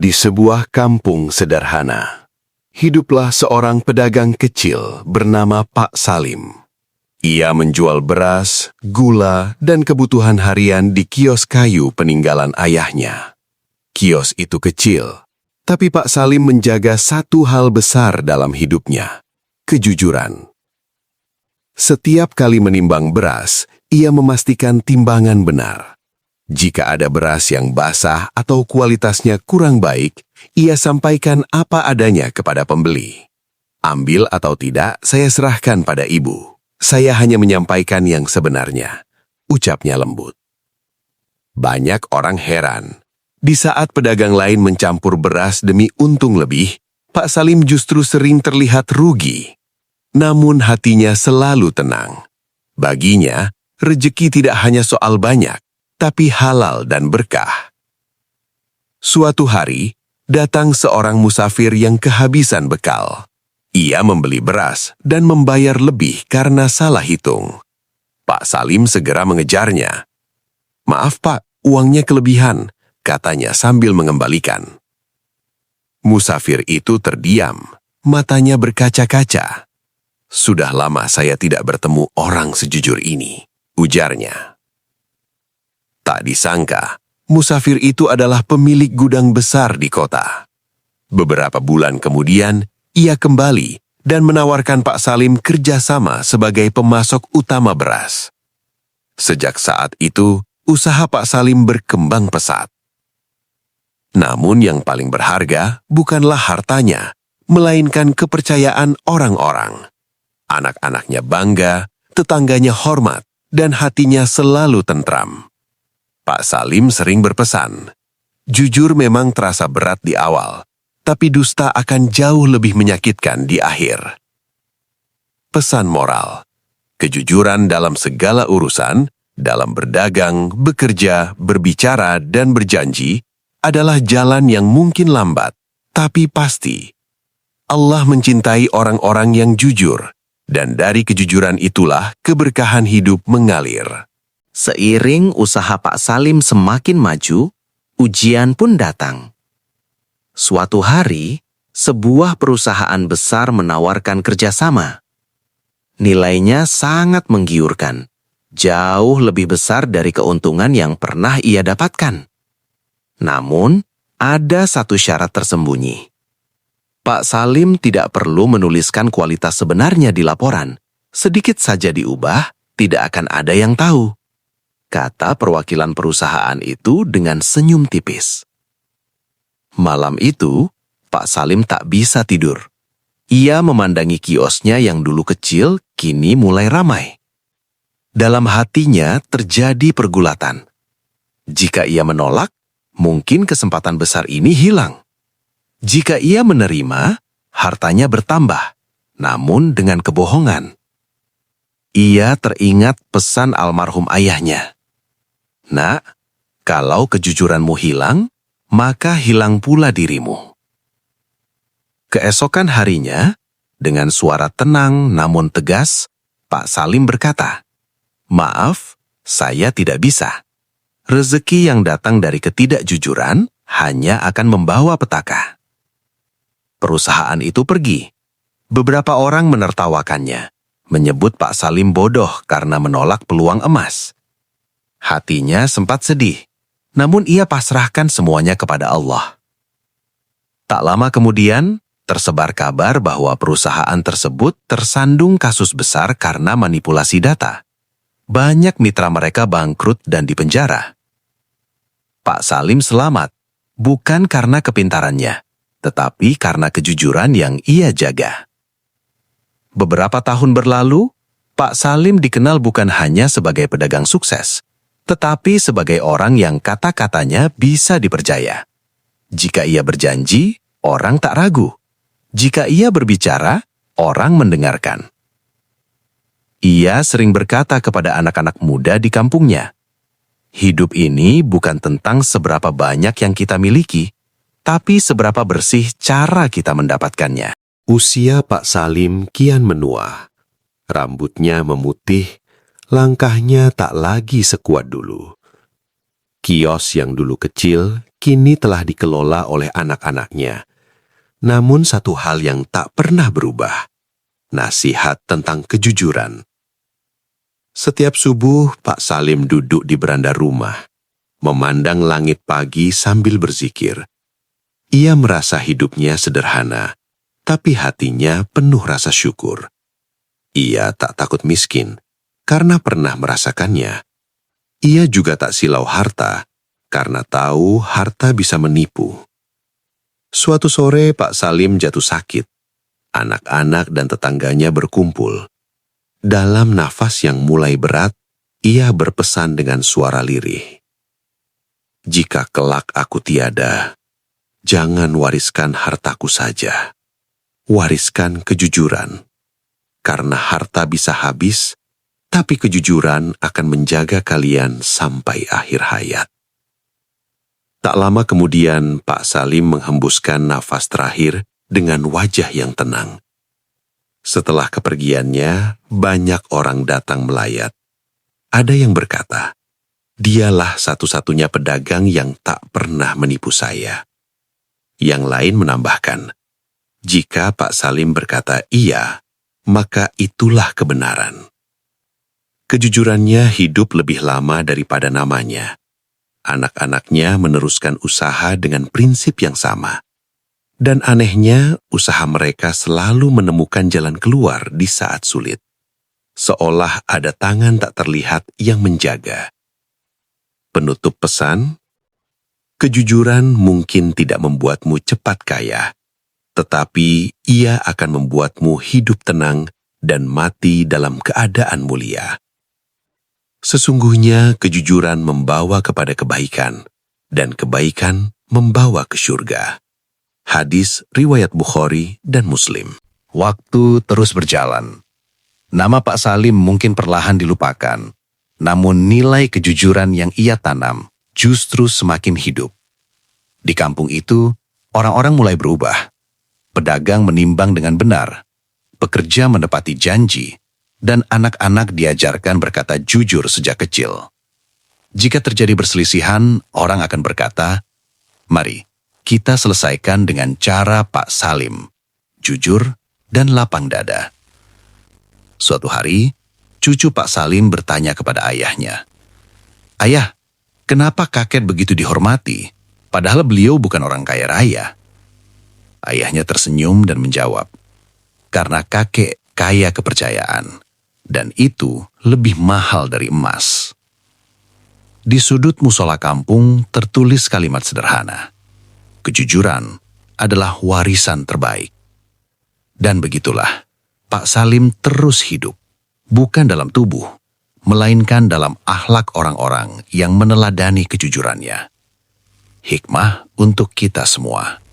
Di sebuah kampung sederhana, hiduplah seorang pedagang kecil bernama Pak Salim. Ia menjual beras, gula, dan kebutuhan harian di kios kayu peninggalan ayahnya. Kios itu kecil, tapi Pak Salim menjaga satu hal besar dalam hidupnya, kejujuran. Setiap kali menimbang beras, ia memastikan timbangan benar. Jika ada beras yang basah atau kualitasnya kurang baik, ia sampaikan apa adanya kepada pembeli. Ambil atau tidak, saya serahkan pada ibu. Saya hanya menyampaikan yang sebenarnya, ucapnya lembut. Banyak orang heran. Di saat pedagang lain mencampur beras demi untung lebih, Pak Salim justru sering terlihat rugi. Namun hatinya selalu tenang. Baginya, rejeki tidak hanya soal banyak, tapi halal dan berkah. Suatu hari, datang seorang musafir yang kehabisan bekal. Ia membeli beras dan membayar lebih karena salah hitung. Pak Salim segera mengejarnya. "Maaf Pak, uangnya kelebihan," katanya sambil mengembalikan. Musafir itu terdiam, matanya berkaca-kaca. "Sudah lama saya tidak bertemu orang sejujur ini," ujarnya. Tak disangka, musafir itu adalah pemilik gudang besar di kota. Beberapa bulan kemudian, ia kembali dan menawarkan Pak Salim kerjasama sebagai pemasok utama beras. Sejak saat itu, usaha Pak Salim berkembang pesat. Namun yang paling berharga bukanlah hartanya, melainkan kepercayaan orang-orang. Anak-anaknya bangga, tetangganya hormat, dan hatinya selalu tentram. Pak Salim sering berpesan, "Jujur memang terasa berat di awal, tapi dusta akan jauh lebih menyakitkan di akhir." Pesan moral, kejujuran dalam segala urusan, dalam berdagang, bekerja, berbicara, dan berjanji, adalah jalan yang mungkin lambat, tapi pasti. Allah mencintai orang-orang yang jujur, dan dari kejujuran itulah keberkahan hidup mengalir. Seiring usaha Pak Salim semakin maju, ujian pun datang. Suatu hari, sebuah perusahaan besar menawarkan kerjasama. Nilainya sangat menggiurkan, jauh lebih besar dari keuntungan yang pernah ia dapatkan. Namun, ada satu syarat tersembunyi. Pak Salim tidak perlu menuliskan kualitas sebenarnya di laporan. Sedikit saja diubah, tidak akan ada yang tahu, kata perwakilan perusahaan itu dengan senyum tipis. Malam itu, Pak Salim tak bisa tidur. Ia memandangi kiosnya yang dulu kecil, kini mulai ramai. Dalam hatinya terjadi pergulatan. Jika ia menolak, mungkin kesempatan besar ini hilang. Jika ia menerima, hartanya bertambah, namun dengan kebohongan. Ia teringat pesan almarhum ayahnya. "Nak, kalau kejujuranmu hilang, maka hilang pula dirimu." Keesokan harinya, dengan suara tenang namun tegas, Pak Salim berkata, "Maaf, saya tidak bisa. Rezeki yang datang dari ketidakjujuran hanya akan membawa petaka." Perusahaan itu pergi. Beberapa orang menertawakannya, menyebut Pak Salim bodoh karena menolak peluang emas. Hatinya sempat sedih, namun ia pasrahkan semuanya kepada Allah. Tak lama kemudian, tersebar kabar bahwa perusahaan tersebut tersandung kasus besar karena manipulasi data. Banyak mitra mereka bangkrut dan dipenjara. Pak Salim selamat, bukan karena kepintarannya, tetapi karena kejujuran yang ia jaga. Beberapa tahun berlalu, Pak Salim dikenal bukan hanya sebagai pedagang sukses, tetapi sebagai orang yang kata-katanya bisa dipercaya. Jika ia berjanji, orang tak ragu. Jika ia berbicara, orang mendengarkan. Ia sering berkata kepada anak-anak muda di kampungnya, "Hidup ini bukan tentang seberapa banyak yang kita miliki, tapi seberapa bersih cara kita mendapatkannya." Usia Pak Salim kian menua. Rambutnya memutih, langkahnya tak lagi sekuat dulu. Kios yang dulu kecil, kini telah dikelola oleh anak-anaknya. Namun satu hal yang tak pernah berubah, nasihat tentang kejujuran. Setiap subuh, Pak Salim duduk di beranda rumah, memandang langit pagi sambil berzikir. Ia merasa hidupnya sederhana, tapi hatinya penuh rasa syukur. Ia tak takut miskin, karena pernah merasakannya. Ia juga tak silau harta, karena tahu harta bisa menipu. Suatu sore Pak Salim jatuh sakit. Anak-anak dan tetangganya berkumpul. Dalam nafas yang mulai berat, ia berpesan dengan suara lirih. Jika kelak aku tiada, jangan wariskan hartaku saja. Wariskan kejujuran. Karena harta bisa habis, tapi kejujuran akan menjaga kalian sampai akhir hayat. Tak lama kemudian, Pak Salim menghembuskan nafas terakhir dengan wajah yang tenang. Setelah kepergiannya, banyak orang datang melayat. Ada yang berkata, dialah satu-satunya pedagang yang tak pernah menipu saya. Yang lain menambahkan, jika Pak Salim berkata iya, maka itulah kebenaran. Kejujurannya hidup lebih lama daripada namanya. Anak-anaknya meneruskan usaha dengan prinsip yang sama. Dan anehnya, usaha mereka selalu menemukan jalan keluar di saat sulit. Seolah ada tangan tak terlihat yang menjaga. Penutup pesan, kejujuran mungkin tidak membuatmu cepat kaya, tetapi ia akan membuatmu hidup tenang dan mati dalam keadaan mulia. Sesungguhnya kejujuran membawa kepada kebaikan, dan kebaikan membawa ke surga. Hadis riwayat Bukhari dan Muslim. Waktu terus berjalan. Nama Pak Salim mungkin perlahan dilupakan, namun nilai kejujuran yang ia tanam justru semakin hidup. Di kampung itu, orang-orang mulai berubah. Pedagang menimbang dengan benar, pekerja menepati janji, dan anak-anak diajarkan berkata jujur sejak kecil. Jika terjadi perselisihan, orang akan berkata, mari kita selesaikan dengan cara Pak Salim, jujur dan lapang dada. Suatu hari, cucu Pak Salim bertanya kepada ayahnya, "Ayah, kenapa kakek begitu dihormati, padahal beliau bukan orang kaya raya?" Ayahnya tersenyum dan menjawab, "Karena kakek kaya kepercayaan. Dan itu lebih mahal dari emas." Di sudut musola kampung tertulis kalimat sederhana, kejujuran adalah warisan terbaik. Dan begitulah, Pak Salim terus hidup, bukan dalam tubuh, melainkan dalam akhlak orang-orang yang meneladani kejujurannya. Hikmah untuk kita semua.